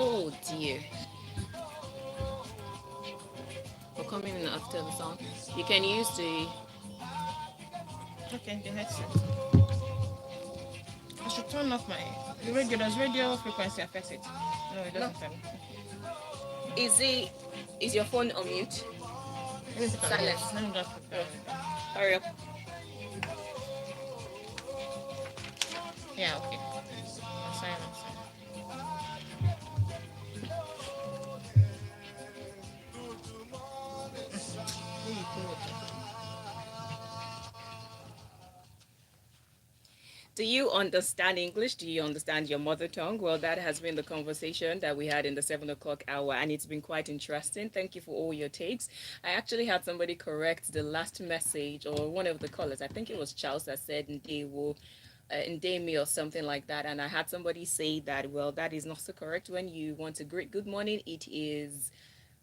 Oh dear. For coming in after the song. You can use the Okay, the headset. I should turn off my the radio. Does radio frequency affect it? No, it no. doesn't. Tell me. Is it is your phone on mute? Let me take on mute. Silence. Let me just put Yeah. down. Hurry up. Yeah, okay. Silence. Do you understand English? Do you understand your mother tongue? Well, that has been the conversation that we had in the 7 o'clock hour, and it's been quite interesting. Thank you for all your takes. I actually had somebody correct the last message, or one of the callers. I think it was Charles that said Ndewo, Ndemi or something like that. And I had somebody say that, well, that is not so correct. When you want to greet good morning, it is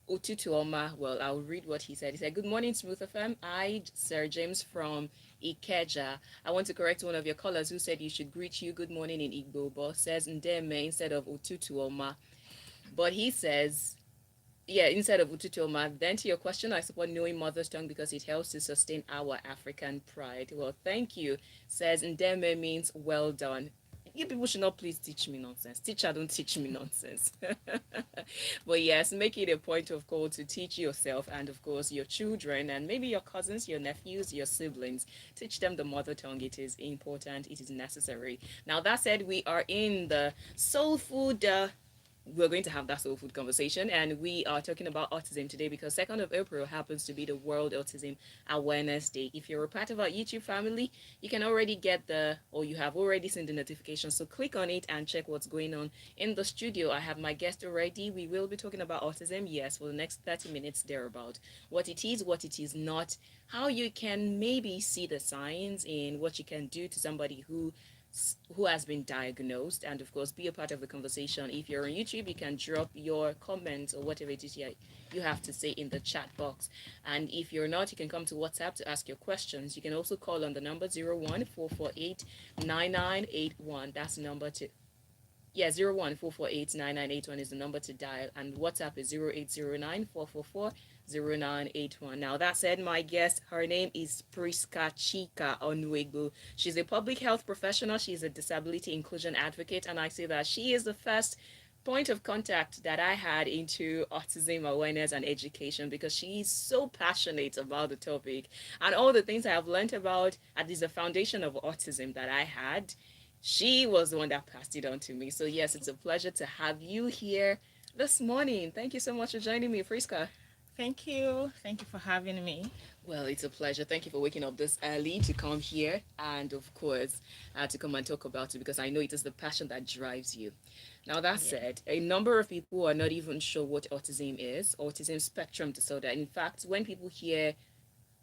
Ututuoma. Well, I'll read what he said. He said, "Good morning, Smooth FM. I, Sir James from Ikeja. I want to correct one of your callers who said you should greet you good morning in Igbo, but says Ndeme instead of Ututuoma. But he says, yeah, instead of Ututuoma. Then to your question, I support knowing mother's tongue because it helps to sustain our African pride. Well, thank you. Says Ndeme means well done. You people should not please teach me nonsense. Teacher, don't teach me nonsense. But yes, make it a point of call to teach yourself and, of course, your children and maybe your cousins, your nephews, your siblings. Teach them the mother tongue. It is important, it is necessary. Now, that said, we are in the soul food. We're going to have that soul food conversation, and we are talking about autism today because 2nd of April happens to be the World Autism Awareness Day. If you're a part of our YouTube family, you can already get or you have already seen the notification, so click on it and check what's going on. In the studio, I have my guest already. We will be talking about autism, yes, for the next 30 minutes thereabout. What it is not, how you can maybe see the signs in what you can do to somebody who has been diagnosed, and of course be a part of the conversation. If you're on YouTube, you can drop your comments or whatever it is you have to say in the chat box. And if you're not, you can come to WhatsApp to ask your questions. You can also call on the number 014489981. That's the number to, yeah, 014489981 is the number to dial, and WhatsApp is 080944400981. Now, that said, my guest, her name is Prisca Chika Onuegbu. She's a public health professional, she's a disability inclusion advocate, and I say that she is the first point of contact that I had into autism awareness and education because she's so passionate about the topic and all the things I have learned about, at least the foundation of autism that I had. She was the one that passed it on to me. So, yes, it's a pleasure to have you here this morning. Thank you so much for joining me, Friska. Thank you. Thank you for having me. Well, it's a pleasure. Thank you for waking up this early to come here and, of course, to come and talk about it because I know it is the passion that drives you. Now, that Yeah. said, a number of people are not even sure what autism is, autism spectrum disorder. In fact, when people hear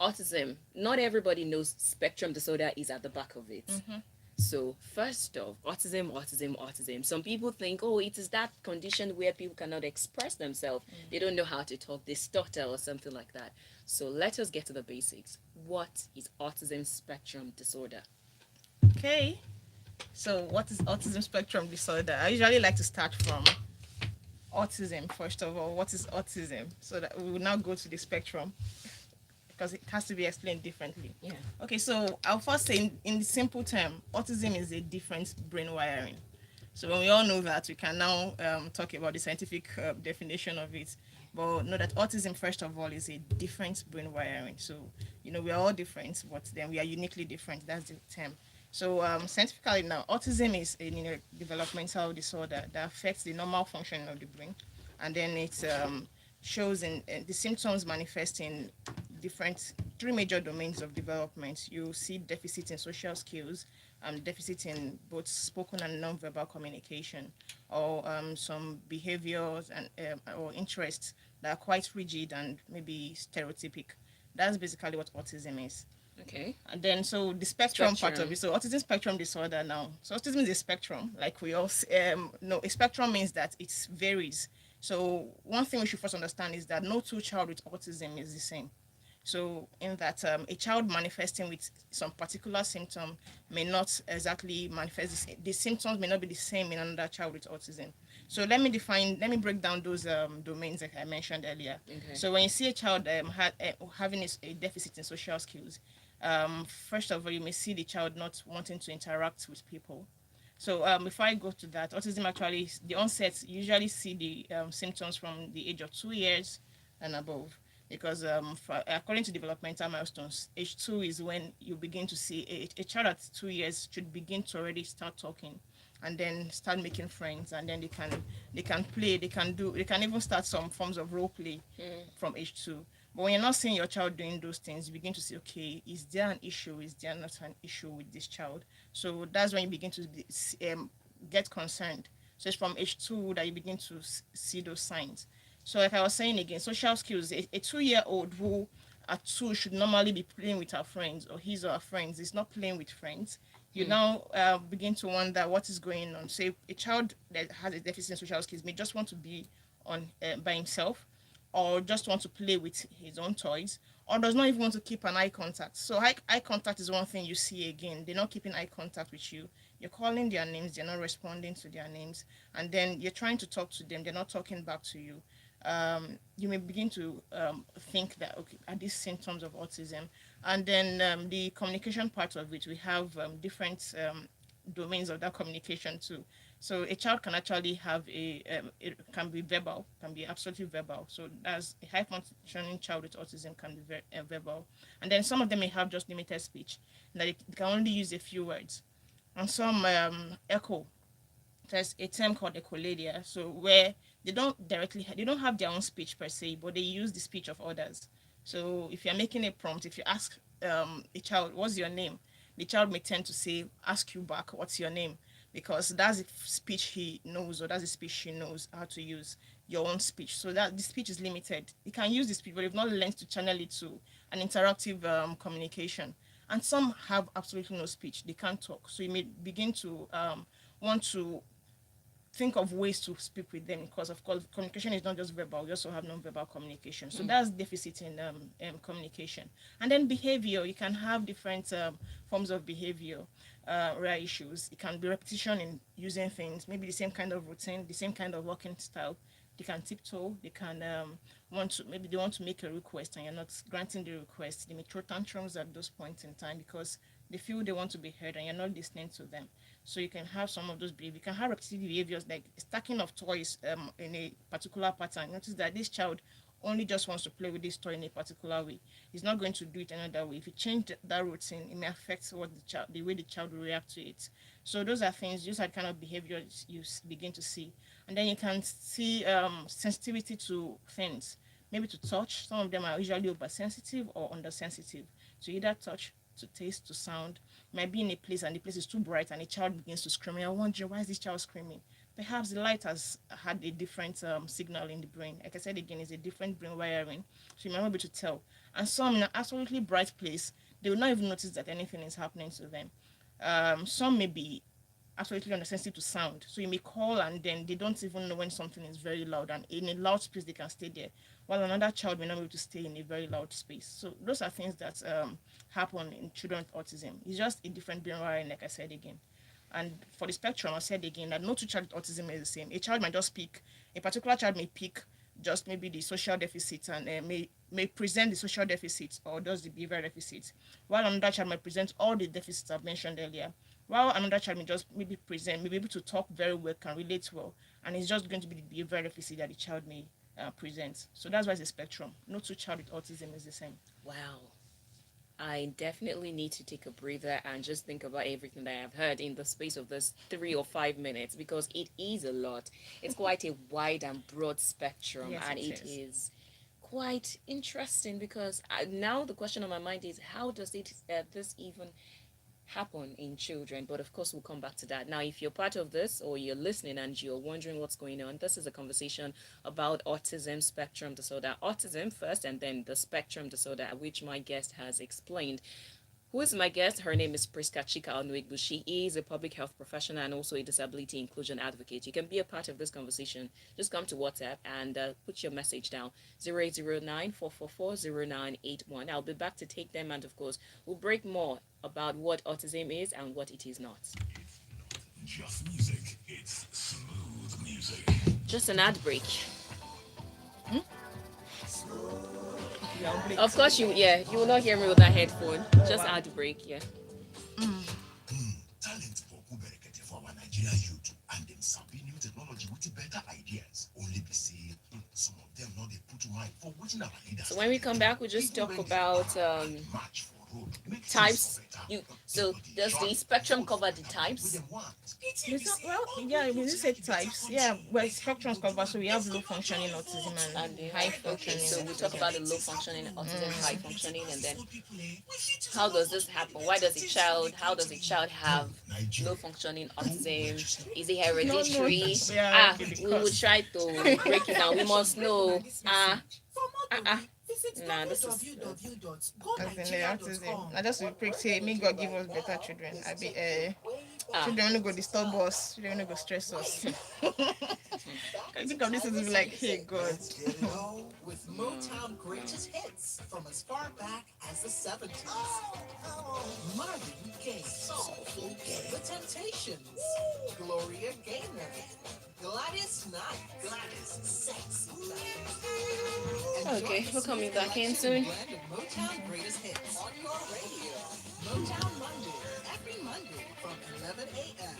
autism, not everybody knows spectrum disorder is at the back of it. Mm-hmm. So, first off, autism. Some people think, oh, it is that condition where people cannot express themselves. They don't know how to talk, they stutter or something like that. So, let us get to the basics. What is autism spectrum disorder? Okay. So, what is autism spectrum disorder? I usually like to start from autism first of all. What is autism? So that we will now go to the spectrum because it has to be explained differently. Yeah. Okay, so I'll first say in the simple term, autism is a different brain wiring. So when we all know that, we can now talk about the scientific definition of it. But know that autism, first of all, is a different brain wiring. So, we are all different, but then we are uniquely different. That's the term. So scientifically now, autism is a developmental disorder that affects the normal functioning of the brain. And then it shows in the symptoms manifest in different three major domains of development. You see deficit in social skills, deficit in both spoken and non-verbal communication, or some behaviors and or interests that are quite rigid and maybe stereotypic. That's basically what autism is. Okay. And then, so the spectrum part of Spectrum. it. So autism spectrum disorder now. So autism is a spectrum, like we all no. A spectrum means that it varies. So one thing we should first understand is that no two child with autism is the same. So in that a child manifesting with some particular symptom may not exactly manifest the symptoms may not be the same in another child with autism. So let me break down those domains like I mentioned earlier. Okay. So when you see a child having a deficit in social skills, first of all, you may see the child not wanting to interact with people. So before I go to that, autism actually, the onset, you usually see the symptoms from the age of 2 years and above. Because according to developmental milestones, age 2 is when you begin to see a child at 2 years should begin to already start talking and then start making friends, and then they can play, they can even start some forms of role play from age 2. But when you're not seeing your child doing those things, you begin to say, okay, is there an issue? Is there not an issue with this child? So that's when you begin to get concerned. So it's from age 2 that you begin to see those signs. So like I was saying again, social skills, a 2-year-old who at 2 should normally be playing with her friends, or his or her friends, is not playing with friends. You now begin to wonder what is going on. Say a child that has a deficit in social skills may just want to be on by himself, or just want to play with his own toys, or does not even want to keep an eye contact. So eye contact is one thing you see again. They're not keeping eye contact with you. You're calling their names, they're not responding to their names, and then you're trying to talk to them, they're not talking back to you. You may begin to think that, okay, are these symptoms of autism? And then the communication part of it, we have different domains of that communication too. So a child can actually have it can be verbal, can be absolutely verbal. So as a high functioning child with autism can be verbal, and then some of them may have just limited speech, that they can only use a few words, and some echo. There's a term called echolalia, so where they don't have their own speech per se, but they use the speech of others. So if you're making a prompt, if you ask a child, what's your name, the child may tend to say, ask you back, what's your name, because that's the speech he knows, or that's the speech she knows how to use your own speech. So that the speech is limited. You can use the speech, but you've not learned to channel it to an interactive communication. And some have absolutely no speech, they can't talk. So you may begin to want to think of ways to speak with them, because of course communication is not just verbal, we also have non-verbal communication. So that's deficit in communication. And then behavior, you can have different forms of behavior, rare issues. It can be repetition in using things, maybe the same kind of routine, the same kind of walking style. They can tiptoe, they can maybe they want to make a request and you're not granting the request. They may throw tantrums at those points in time because they feel they want to be heard and you're not listening to them. So you can have some of those behaviors. You can have repetitive behaviors like stacking of toys in a particular pattern. Notice that this child only just wants to play with this toy in a particular way. He's not going to do it another way. If you change that routine, it may affect the way the child will react to it. So those are things, those are kind of behaviors you begin to see. And then you can see sensitivity to things, maybe to touch. Some of them are usually oversensitive or undersensitive. So either touch, to taste, to sound. Might be in a place and the place is too bright and a child begins to scream. I wonder, why is this child screaming? Perhaps the light has had a different signal in the brain. Like I said again, it's a different brain wiring, so you might not be able to tell. And some in an absolutely bright place, they will not even notice that anything is happening to them. Some may be absolutely undersensitive to sound. So you may call and then they don't even know when something is very loud, and in a loud space they can stay there, while another child may not be able to stay in a very loud space. So those are things that happen in children with autism. It's just a different brain wiring, like I said again. And for the spectrum, I said again that no two child with autism is the same. A child might just pick, a particular child may pick just maybe the social deficit and may present the social deficits or does the behavior deficits, while another child might present all the deficits I've mentioned earlier. While another child may just maybe present, may be able to talk very well, can relate well, and it's just going to be the behavior deficit that the child may present. So that's why it's a spectrum. No two child with autism is the same. Wow. I definitely need to take a breather and just think about everything that I've heard in the space of this 3 or 5 minutes, because it is a lot. It's quite a wide and broad spectrum, Yes, and it it is. is quite interesting because now the question on my mind is how does this even happen in children? But of course, we'll come back to that. Now, if you're part of this or you're listening and you're wondering what's going on, this is a conversation about autism spectrum disorder. Autism first, and then the spectrum disorder, which my guest has explained. Who is my guest? Her name is Prisca Chika Onuegbu. She is a public health professional and also a disability inclusion advocate. You can be a part of this conversation. Just come to WhatsApp and put your message down 0809 444 I'll be back to take them, and of course, we'll break more about what autism is and what it is not. Just music. It's smooth music. Just an ad break. Hmm? Okay, I'll break. Of course, you will not hear me with that headphone. Oh, Just wow. ad break, yeah. Mm. Talent for Kuberekete for our Nigerian youth and them sabi new technology with better ideas. Only be say some of them not they put mind for watching our leaders. So when we come back, we'll just talk about match for road. Make types. So does the spectrum cover the types? It's not, well, yeah, when you say types, yeah, well, spectrums cover, so we have low functioning autism and And high okay, functioning so we talk autism. about the low functioning autism, high functioning, and then how does this happen? How does a child have low functioning autism? Is it No, no, hereditary? yeah, okay, We will because try to break it down. We must know. Nah, this is as in the autism, I just will pray, say, may God give us better children. I be, ah. children don't go disturb us, children don't go stress us. I think of this as like, hey, God. With Motown greatest hits from as far back as the 70s. Marvin Gaye, Soulful Gay, The Temptations, Gloria Gaynor, Gladys Knight, Gladys Sexy Knight. Okay, we're coming back in soon. Blend of Motown greatest hits on your radio. Motown Monday, every Monday from 11 a.m.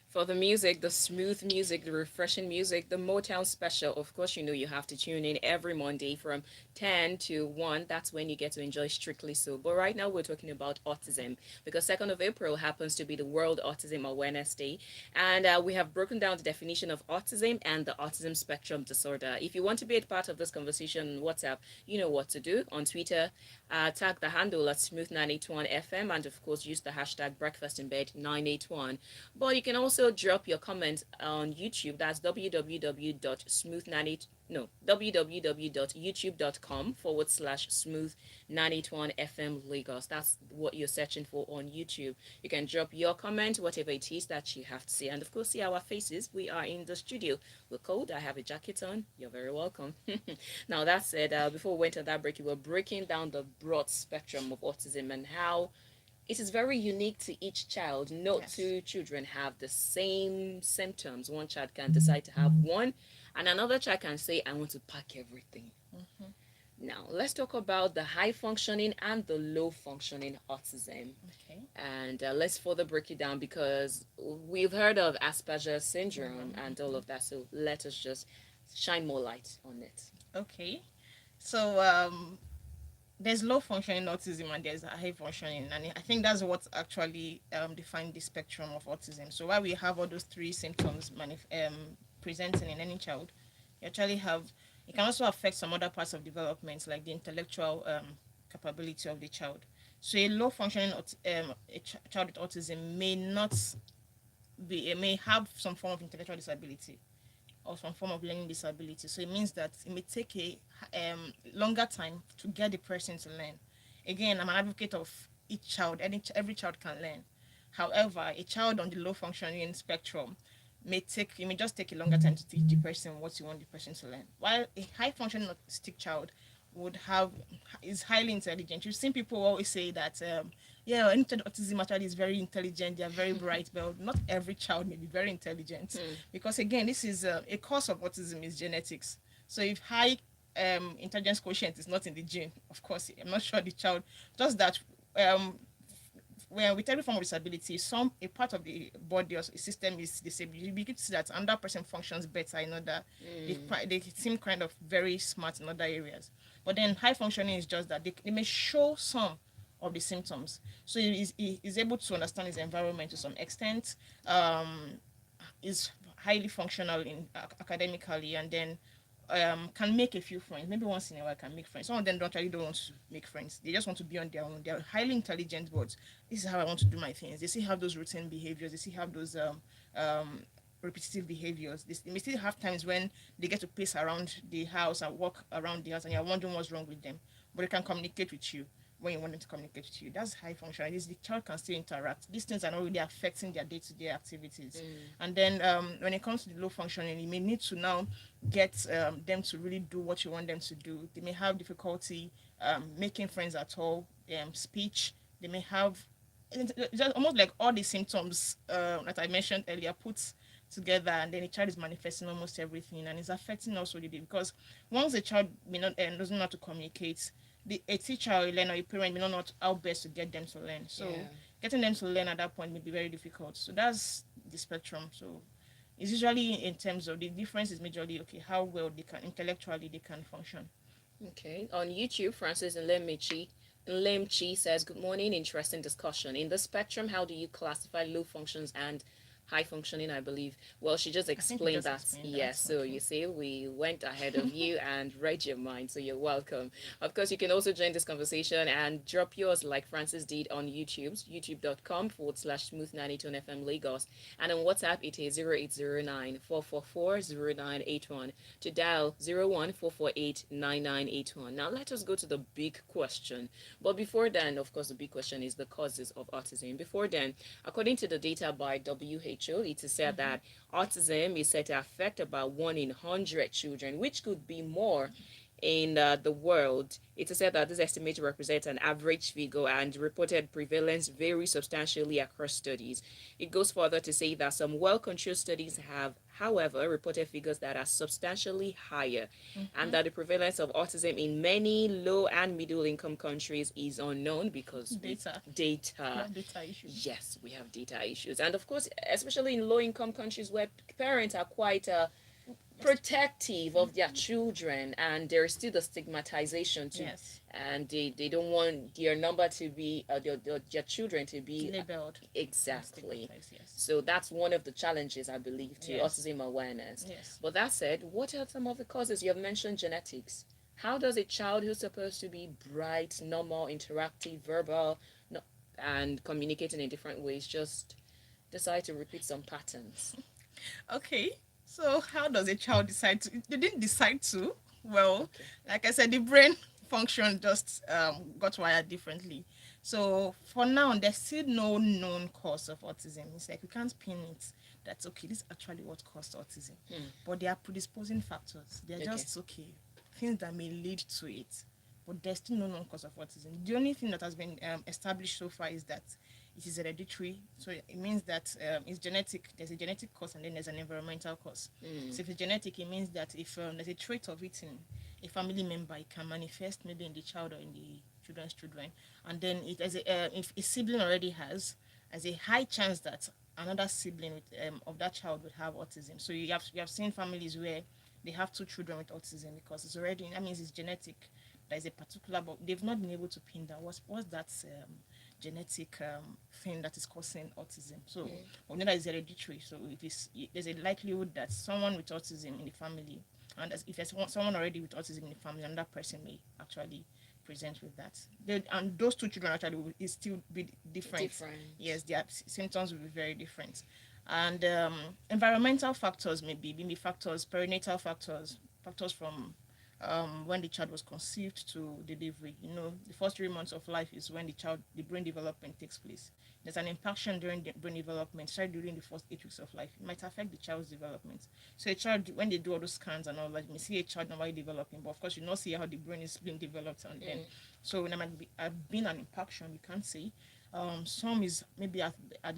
For the music, the smooth music, the refreshing music, the Motown special. Of course, you know you have to tune in every Monday from 10 to 1. That's when you get to enjoy Strictly So. But right now, we're talking about autism because 2nd of April happens to be the World Autism Awareness Day. And we have broken down the definition of autism and the autism spectrum disorder. If you want to be a part of this conversation on WhatsApp, you know what to do. On Twitter, tag the handle at smooth981fm, and of course, use the hashtag breakfastinbed981. But you can also drop your comment on YouTube. That's www.smooth98 no www.youtube.com/smooth981fm Lagos. That's what you're searching for on YouTube. You can drop your comment, whatever it is that you have to say, and of course see our faces. We are in the studio. We're cold. I have a jacket on. You're very welcome. Now that said, before we went on that break, we were breaking down the broad spectrum of autism and how it is very unique to each child. No Yes. two children have the same symptoms. One child can decide to have one, and another child can say, I want to pack everything. Mm-hmm. Now, let's talk about the high functioning and the low functioning autism. Okay. And let's further break it down because we've heard of Asperger's syndrome and all of that. So let us just shine more light on it. Okay. So, there's low functioning autism and there's high functioning, and I think that's what actually define the spectrum of autism. So while we have all those three symptoms presenting in any child, you actually have, it can also affect some other parts of development like the intellectual capability of the child. So a low functioning child with autism may not be, it may have some form of intellectual disability or some form of learning disability. So it means that it may take a longer time to get the person to learn. Again, I'm an advocate of each child. Every child can learn. However, a child on the low functioning spectrum it may just take a longer time to teach the person what you want the person to learn. While a high functioning autistic child is highly intelligent. You've seen people always say that yeah, any child with autism actually is very intelligent, they are very bright, but not every child may be very intelligent. Because again, this is a cause of autism is genetics. So if high intelligence quotient is not in the gene, of course, I'm not sure the child, just that when with every form of disability, a part of the body or system is disabled. You begin to see that another person functions better in other. They seem kind of very smart in other areas. But then high functioning is just that they may show some of the symptoms. So he is able to understand his environment to some extent. Is highly functional in academically, and then can make a few friends. Maybe once in a while can make friends. Some of them don't want to make friends. They just want to be on their own. They're highly intelligent, but this is how I want to do my things. They still have those routine behaviors. They still have those repetitive behaviors. They may still have times when they get to pace around the house and walk around the house, and you're wondering what's wrong with them. but they can communicate with you when you want them to communicate with you. That's high function. At least the child can still interact. These things are not really affecting their day-to-day activities. And then when it comes to the low functioning, you may need to now get them to really do what you want them to do. They may have difficulty making friends at all, speech. They may have it's just almost like all the symptoms that I mentioned earlier put together, and then the child is manifesting almost everything, and it's affecting also the day, because once the child may not doesn't know how to communicate, a teacher or a learner or a parent may not know how best to get them to learn. So Yeah. getting them to learn at that point may be very difficult. So that's the spectrum. So it's usually in terms of the difference is majorly okay how well they can intellectually they can function. Okay. On YouTube, Francis Lemchi says, "Good morning. Interesting discussion. In the spectrum, how do you classify low functions and high functioning, I believe?" Well, she just I think we explained just that. explained that. Yes. So Okay. you see, we went ahead of you and read your mind. So you're welcome. Of course, you can also join this conversation and drop yours like Francis did on YouTube's youtube.com/smooth92 FM Lagos. And on WhatsApp, it is 0809 444 0981 to dial 01 448 9981. Now, let us go to the big question. But before then, of course, the big question is the causes of autism. Before then, according to the data by WHO, it is said that autism is said to affect about 1 in 100 children, which could be more in the world. It is said that this estimate represents an average figure, and reported prevalence varies substantially across studies. It goes further to say that some well controlled studies have, however, reported figures that are substantially higher, and that the prevalence of autism in many low and middle income countries is unknown because Data. We data. have data issues. Yes, we have data issues. And of course, especially in low income countries where parents are quite protective of their children, and there is still the stigmatization too, Yes. and they don't want their number to be their children to be Labeled. exactly. Yes. So that's one of the challenges, I believe, to Yes. autism awareness. Yes. But that said, what are some of the causes? You have mentioned genetics. How does a child who's supposed to be bright, normal, interactive, verbal, no, and communicating in different ways just decide to repeat some patterns? Okay. So how does a child decide to? They didn't decide to. Well, Okay. like I said, the brain function just got wired differently. So for now, there's still no known cause of autism. It's like we can't pin it. That's okay. This is actually what caused autism. But they are predisposing factors. They're Okay. just okay things that may lead to it. But there's still no known cause of autism. The only thing that has been established so far is that it is hereditary. So it means that it's genetic. There's a genetic cause and then there's an environmental cause. So if it's genetic, it means that if there's a trait of it in a family member, it can manifest maybe in the child or in the children's children. And then it as if a sibling already has a high chance that another sibling with, of that child would have autism. So you have seen families where they have two children with autism because it's already that means it's genetic. There's a particular, but they've not been able to pin down what's that genetic thing that is causing autism. So we know that is hereditary. So there's a likelihood that someone with autism in the family, and if there's someone already with autism in the family, another person may actually present with that. And those two children actually will still be different. Yes, their symptoms will be very different. And environmental factors maybe factors, perinatal factors, factors from when the child was conceived to delivery. The first 3 months of life is when the brain development takes place. There's an impaction during the brain development, started during the first 8 weeks of life. It might affect the child's development. So a child, when they do all those scans and all that, you may see a child normally developing, but of course you not see how the brain is being developed and then. So there might be been an impaction, you can't say. Some is maybe at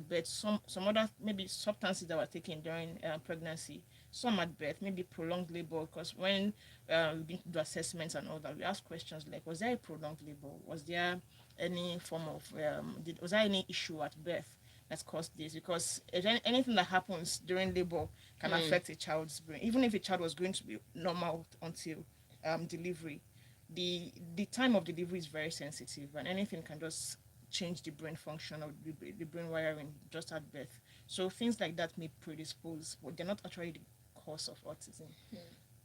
birth, some other maybe substances that were taken during pregnancy, some at birth, maybe prolonged labor, because when we've been to do assessments and all that, we ask questions like, was there a prolonged labor? Was there any form of, was there any issue at birth that's caused this? Because anything that happens during labor can affect a child's brain. Even if a child was going to be normal until delivery, the time of delivery is very sensitive, and anything can just change the brain function or the brain wiring just at birth. So things like that may predispose, but they're not actually the cause of autism.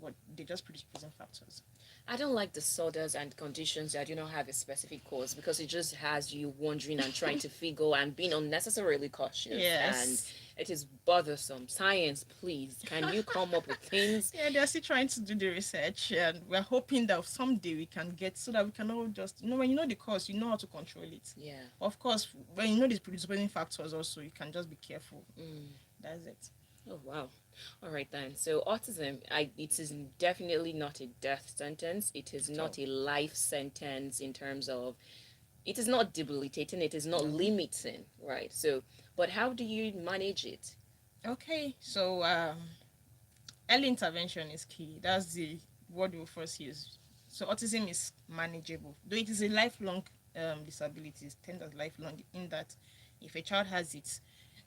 but they just predisposing factors. I don't like disorders and conditions that do not have a specific cause because it just has you wondering and trying to figure and being unnecessarily cautious, and Yes. it is bothersome. Science, please, can you come up with things? Yeah, they're still trying to do the research, and we're hoping that someday we can get so that we can all just, when you know the cause, you know how to control it. Yeah. Of course, when you know these predisposing factors, also you can just be careful. That's it. Oh wow. All right then. So autism, it is definitely not a death sentence. It is At all. not a life sentence in terms of it is not debilitating, it is not No. limiting, right? So, but how do you manage it? Okay, so early intervention is key. That's the word we'll first use. So autism is manageable, though it is a lifelong disability. It's termed as lifelong in that if a child has it,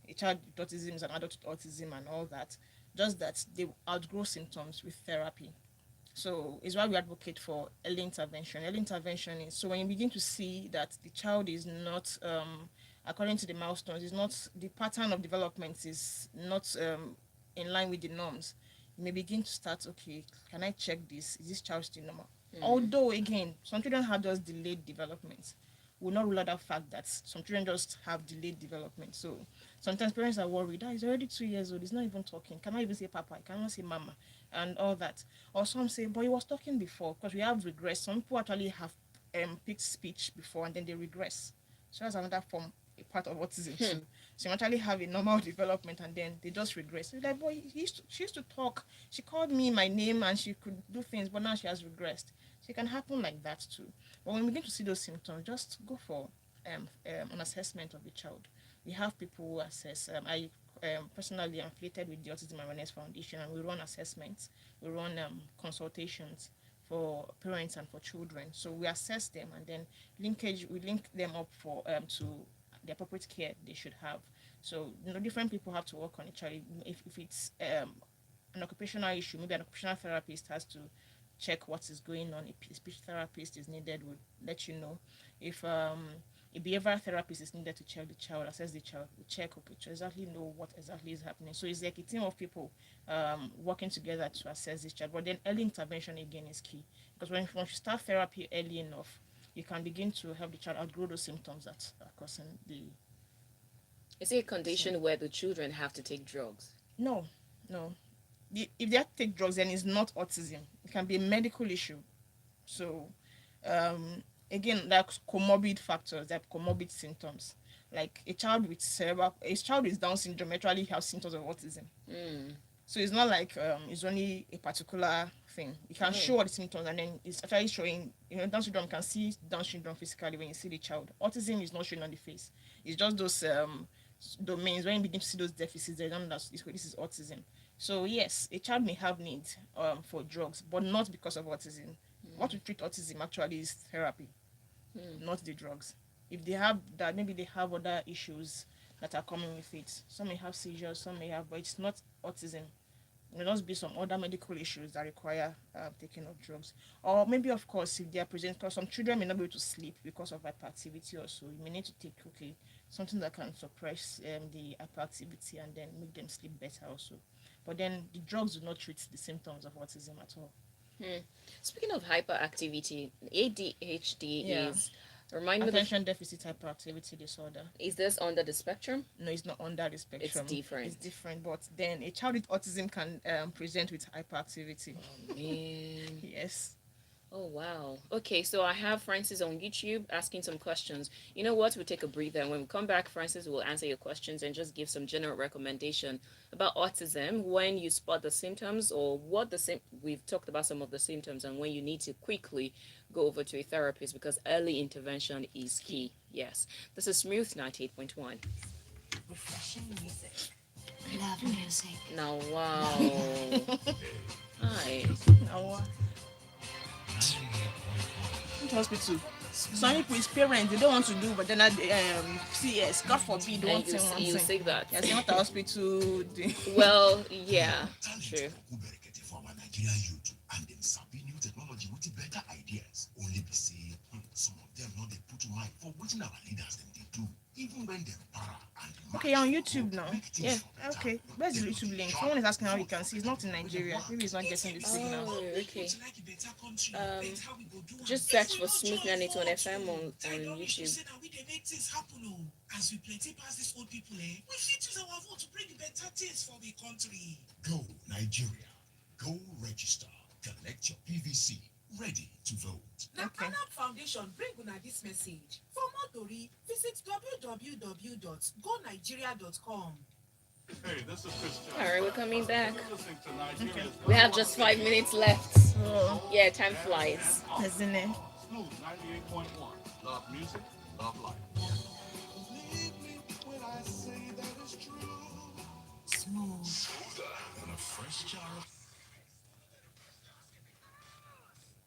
a child with autism is an adult with autism and all that, just that they outgrow symptoms with therapy. So it's why we advocate for early intervention. Early intervention is so when you begin to see that the child is not, according to the milestones, is not the pattern of development is not in line with the norms. You may begin to start. Okay, can I check this? Is this child still normal? Although again, some children have just delayed development. Will not rule out the fact that some children just have delayed development. So sometimes parents are worried. He's already 2 years old. He's not even talking. Cannot even say papa. He cannot say mama, and all that. Or some say, but he was talking before, because we have regress. Some people actually have picked speech before and then they regress. So that's another form, a part of autism too. So you actually have a normal development and then they just regress. So like, boy, she used to talk. She called me my name and she could do things, but now she has regressed. So it can happen like that too. But when we begin to see those symptoms, just go for an assessment of the child. We have people who assess. I personally am affiliated with the Autism Awareness Foundation, and we run assessments. We run consultations for parents and for children. So we assess them, and then we link them up for to the appropriate care they should have. So different people have to work on each other. If it's an occupational issue, maybe an occupational therapist has to check what is going on. A speech therapist is needed, would let you know. If a behavioral therapist is needed to check the child, assess the child, we check, okay, to exactly know what exactly is happening. So it's like a team of people working together to assess this child. But then early intervention again is key, because once you start therapy early enough, you can begin to help the child outgrow those symptoms that are causing the. Is it a condition where the children have to take drugs? No, no. If they have to take drugs, then it's not autism. It can be a medical issue. So, again, like comorbid factors, like comorbid symptoms. Like a child with Down syndrome actually has symptoms of autism. So it's not like it's only a particular thing. You can show all the symptoms, and then it's actually showing. Down syndrome, can see Down syndrome physically when you see the child. Autism is not showing on the face. It's just those domains when you begin to see those deficits. They don't know that this is autism. So yes, a child may have needs for drugs, but not because of autism. What we treat autism actually is therapy, not the drugs. If they have that, maybe they have other issues that are coming with it. Some may have seizures, some may have, but it's not autism. There must be some other medical issues that require taking of drugs. Or maybe, of course, if they are present, because some children may not be able to sleep because of hyperactivity also. You may need to take, something that can suppress the hyperactivity and then make them sleep better also. But then the drugs do not treat the symptoms of autism at all. Speaking of hyperactivity, ADHD is, remind me, Attention deficit hyperactivity disorder. Is this under the spectrum? No, it's not under the spectrum. It's different. It's different, but then a child with autism can present with hyperactivity. Oh, man. Yes. Oh, wow. Okay, so I have Francis on YouTube asking some questions. You know what? We'll take a breather. And when we come back, Francis will answer your questions and just give some general recommendation about autism when you spot the symptoms, or we've talked about some of the symptoms, and when you need to quickly go over to a therapist, because early intervention is key. Yes. This is Smooth 98.1. Refreshing music. Love music. Now, wow. Hi. Now, hospital. Some people, his parents, they don't want to do, but then CS, God forbid, And one thing. you say that. Yes, you want the hospital. Do. Well, yeah, true. For our Nigerian youth and them sabi new technology with better ideas. Only be say some of them not they put mind for what our leaders them they do. Even when them para and Okay, on YouTube now. Yeah. Okay, where's the YouTube link? Someone is asking how you can see. It's not in Nigeria. Maybe it's not getting the signal. Oh, okay. Um, just search for Smooth 92 FM on YouTube. As we plenty pass these old people, we fit use our vote to bring better things for the country. Go, Nigeria. Go register. Collect your PVC. Ready to vote. Now, Okay. Anap Foundation bring una this message. For more tori, visit www.gonigeria.com. Hey, this is Prisca. All right, we're coming back. You're listening to Nigeria's We have just 5 minutes left. So, Yeah, time flies. isn't it? Smooth 98.1. Love music, love life. When I say that it's true. Smooth. Smoother than a fresh jar of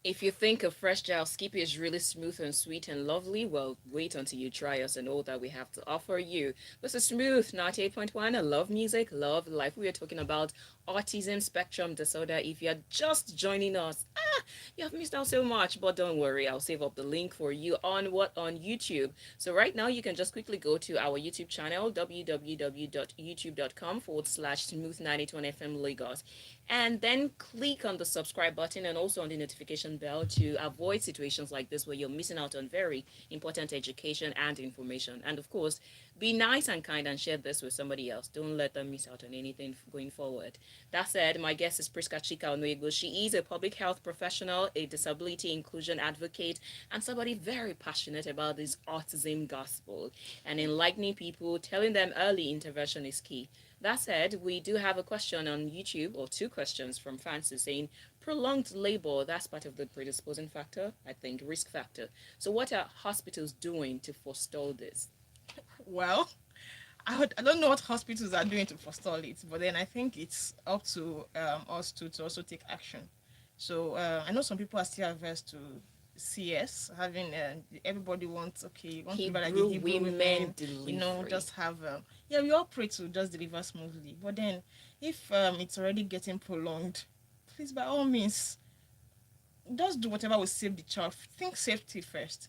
If you think a fresh gel skippy is really smooth and sweet and lovely, well, wait until you try us and all that we have to offer you. This is Smooth 98.1. I love music, love life. We are talking about autism spectrum disorder. If you're just joining us, you have missed out so much, but don't worry, I'll save up the link for you on YouTube. So right now you can just quickly go to our YouTube channel, www.youtube.com/smooth92fm Lagos, and then click on the subscribe button and also on the notification bell to avoid situations like this where you're missing out on very important education and information. And of course, be nice and kind and share this with somebody else. Don't let them miss out on anything going forward. That said, my guest is Prisca Chika Onuegbu. She is a public health professional, a disability inclusion advocate, and somebody very passionate about this autism gospel and enlightening people, telling them early intervention is key. That said, we do have a question on YouTube, or two questions from Francis saying, prolonged labor, that's part of the predisposing factor, I think, risk factor. So what are hospitals doing to forestall this? Well, I don't know what hospitals are doing to forestall it, but then I think it's up to us to also take action. So I know some people are still averse to CS, having everybody wants, okay, you want to deliver like the Hebrew Hebrew women women, just have, yeah, we all pray to just deliver smoothly. But then if it's already getting prolonged, please, by all means, just do whatever will save the child. Think safety first.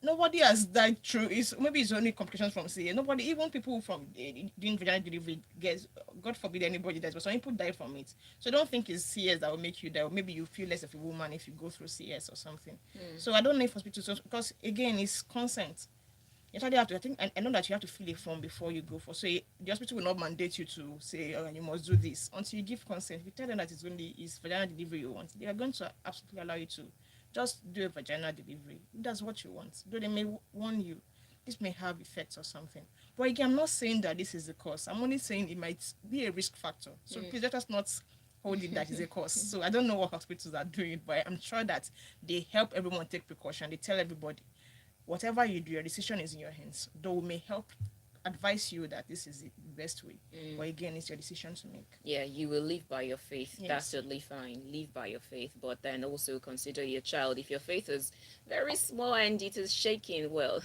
Nobody has died through is maybe it's only complications from CA. Nobody, even people from doing vaginal delivery, gets, God forbid anybody dies, but some people die from it. So don't think it's CS that will make you die, or maybe you feel less of a woman if you go through CS or something. So I don't know if hospitals, because again it's consent. You actually have to, I know that you have to fill a form before you go for. So the hospital will not mandate you to say, oh, you must do this until you give consent. If you tell them that it's vaginal delivery you want, they are going to absolutely allow you to just do a vaginal delivery. If that's what you want. Though they may warn you, this may have effects or something. But again, I'm not saying that this is the cause. I'm only saying it might be a risk factor. So please let us not hold it that is a cause. So I don't know what hospitals are doing, but I'm sure that they help everyone take precaution. They tell everybody, whatever you do, your decision is in your hands. Though we may help advise you that this is the best way. But again, it's your decision to make. Yeah, you will live by your faith. Yes. That's totally fine. Live by your faith, but then also consider your child. If your faith is very small and it is shaking, well,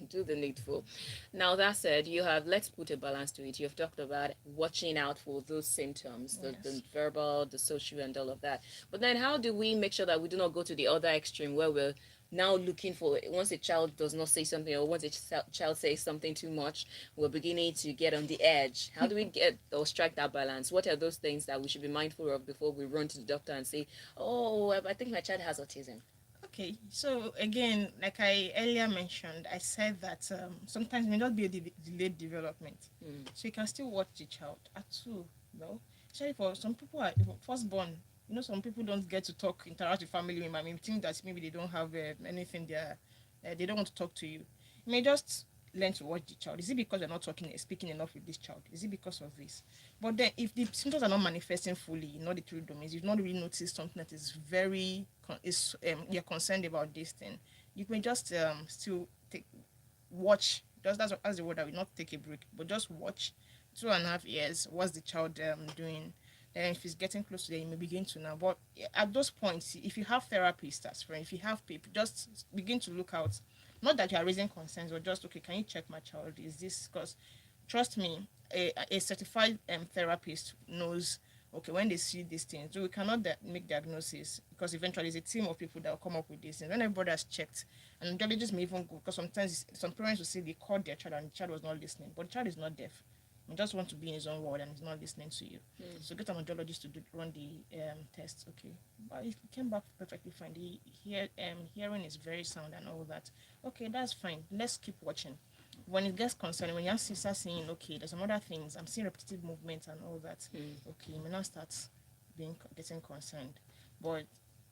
do the needful. Now, that said, let's put a balance to it. You've talked about watching out for those symptoms, the verbal, the social, and all of that. But then how do we make sure that we do not go to the other extreme where we're now looking for, once a child does not say something, or once a child says something too much, we're beginning to get on the edge? How do we get or strike that balance? What are those things that we should be mindful of before we run to the doctor and say, oh, I think my child has autism? Okay, so again, like I earlier mentioned, I said that sometimes it may not be a delayed development. So you can still watch the child at 2, especially for some people are firstborn. Some people don't get to talk, interact with family members. I mean, think that maybe they don't have anything there. They don't want to talk to you. You may just learn to watch the child. Is it because you're not speaking enough with this child? Is it because of this? But then if the symptoms are not manifesting fully in all the 3 domains, you've not really noticed something that is very, you're concerned about this thing, you may just still watch. That's the word. I will not take a break, but just watch 2.5 years. What's the child doing? And if it's getting close to there, you may begin to know. But at those points, if you have therapists as friends, if you have people, just begin to look out. Not that you are raising concerns, but just, okay, can you check my child? Is this, because trust me, a certified therapist knows okay, when they see these things, so we cannot make diagnosis, because eventually it's a team of people that will come up with this. And when everybody has checked, and audiologists may even go, because sometimes some parents will say they called their child and the child was not listening, but the child is not deaf. He just want to be in his own world and he's not listening to you. So get an audiologist to run the test. Okay, but it came back perfectly fine. The hearing is very sound and all that. Okay, that's fine. Let's keep watching. When it gets concerned, when you start saying, okay, there's some other things, I'm seeing repetitive movements and all that. Okay, you may now start getting concerned, but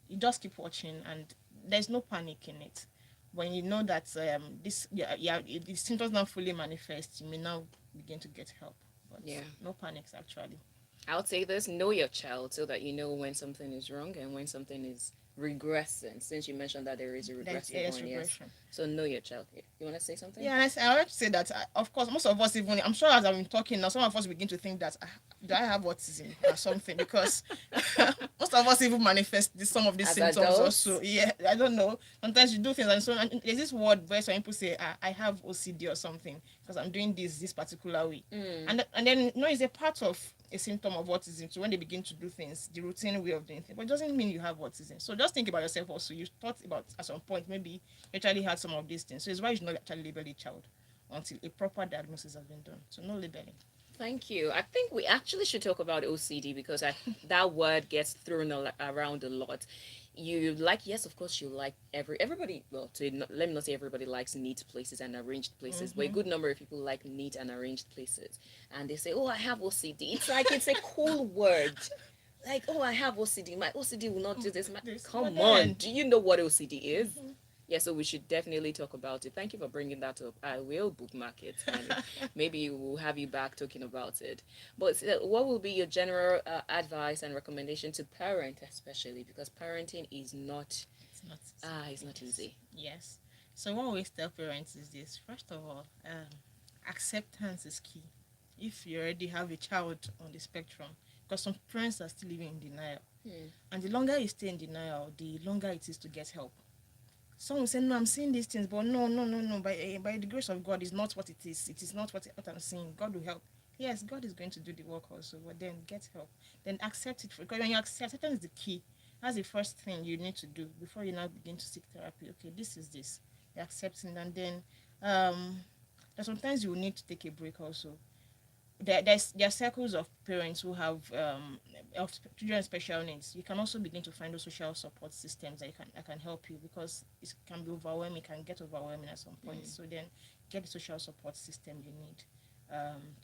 you just keep watching, and there's no panic in it. When you know that the symptoms not fully manifest, you may now begin to get help. But Yeah. no panics actually. I would say this: know your child so that you know when something is wrong and when something is regressing. Since you mentioned that there is a There's regressive one, yes. regression. So know your child. You want to say something? Yeah, and I want to say that, of course, most of us, even I'm sure as I'm talking now, some of us begin to think that, do I have autism or something? Because most of us even manifest some of these As symptoms adults? also. Yeah, I don't know. Sometimes you do things, and so and there's this word where some people say, I have OCD or something because I'm doing this particular way, and then it's a part of a symptom of autism. So when they begin to do things, the routine way of doing things, but it doesn't mean you have autism. So just think about yourself also. You thought about at some point maybe you actually had some of these things. So it's why you should not actually label a child until a proper diagnosis has been done. So no labeling. Thank you. I think we actually should talk about OCD because that word gets thrown around a lot. You like, yes, of course, you like everybody. Well, let me not say everybody likes neat places and arranged places, but a good number of people like neat and arranged places. And they say, "Oh, I have OCD." It's like it's a cool word. Like, "Oh, I have OCD. My OCD will not do this." Come on, do you know what OCD is? Yeah, so we should definitely talk about it. Thank you for bringing that up. I will bookmark it, and maybe we'll have you back talking about it. But what will be your general advice and recommendation to parent, especially because parenting is not It's not. it's not easy. Yes. So what we tell parents is this: first of all, acceptance is key. If you already have a child on the spectrum, because some parents are still living in denial, and the longer you stay in denial, the longer it is to get help. Some will say, no, I'm seeing these things, but no, no, no, no. By the grace of God, it's not what it is. It is not what I'm seeing. God will help. Yes, God is going to do the work also, but then get help. Then accept it. Because when you accept, acceptance is the key. That's the first thing you need to do before you now begin to seek therapy. Okay, this is this. You're accepting, and then sometimes you will need to take a break also. There are circles of parents who have of children with special needs. You can also begin to find those social support systems that can help you, because it can be overwhelming. It can get overwhelming at some point. So then get the social support system you need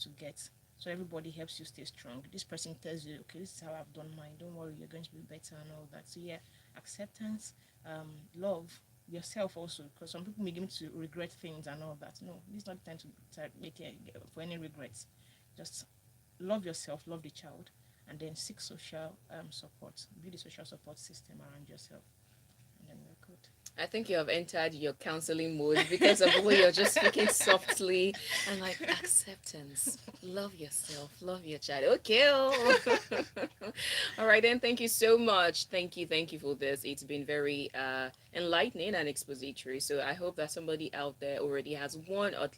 to get. So everybody helps you stay strong. This person tells you, okay, this is how I've done mine. Don't worry, you're going to be better and all that. So yeah, acceptance, love yourself also, because some people begin to regret things and all that. No, this is not the time to make for any regrets. Just love yourself, love the child, and then seek social support. Build a social support system around yourself, and then we're good. I think you have entered your counseling mode because of the way you're just speaking softly and like acceptance. Love yourself, love your child. Okay. All right, then. Thank you so much. Thank you for this. It's been very enlightening and expository. So I hope that somebody out there already has one or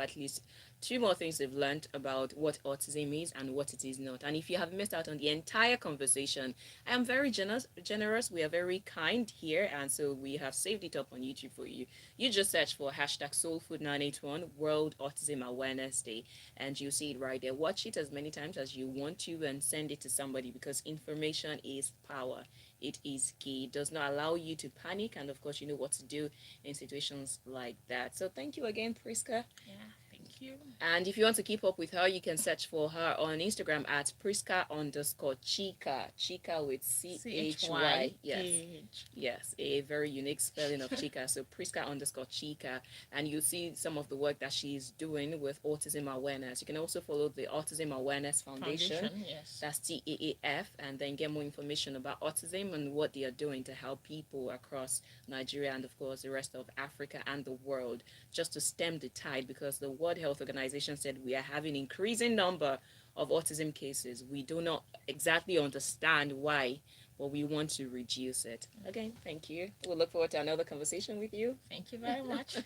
at least two more things they've learned about what autism is and what it is not. And if you have missed out on the entire conversation, I am very generous. We are very kind here, and so we have saved it up on YouTube for you. You just search for hashtag soulfood981 World Autism Awareness Day, and you'll see it right there. Watch it as many times as you want to and send it to somebody, because information is power. It is key. It does not allow you to panic, and of course you know what to do in situations like that. So thank you again, Prisca. Yeah, thank you. And if you want to keep up with her, you can search for her on Instagram at Prisca_Chika. Chika with CHY. Yes. Yes. A very unique spelling of Chika. So Prisca_Chika. And you'll see some of the work that she's doing with autism awareness. You can also follow the Autism Awareness Foundation. Yes. That's TAAF. And then get more information about autism and what they are doing to help people across Nigeria and, of course, the rest of Africa and the world, just to stem the tide, because the World Health Organization said we are having increasing number of autism cases. We do not exactly understand why, but but we want to reduce it. Again, thank you. We'll look forward to another conversation with you. Thank you very much.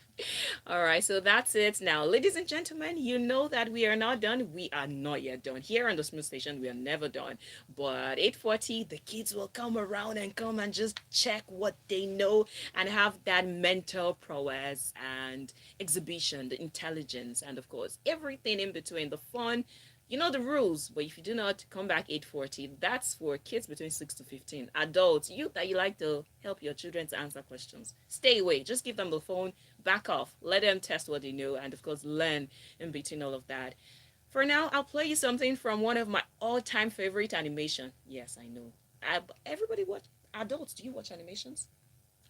All right, so that's it. Now, ladies and gentlemen, you know that we are not done. We are not yet done. Here on the Smooth Station, we are never done. But 8:40, the kids will come around and come and just check what they know and have that mental prowess and exhibition, the intelligence, and of course, everything in between, the fun. You know the rules, but if you do not come back 8:40, that's for kids between 6 to 15. Adults, you that you like to help your children to answer questions, stay away. Just give them the phone, back off, let them test what they know, and of course, learn in between all of that. For now, I'll play you something from one of my all-time favorite animation. Yes, I know. Everybody watch. Adults, do you watch animations?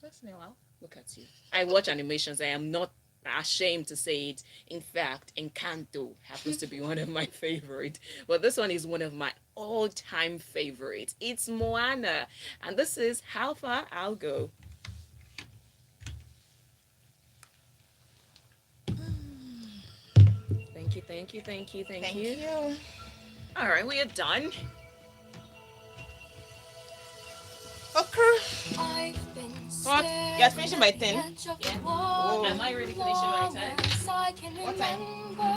Once in a while. Look at you. I watch animations. I am not ashamed to say it. In fact, Encanto happens to be one of my favorite. But this one is one of my all-time favorites. It's Moana. And this is How Far I'll Go. Thank you, thank you, thank you, thank you. All right, we are done. Okay. What? You're finishing by 10? Yeah. Am I already finishing my time? What time?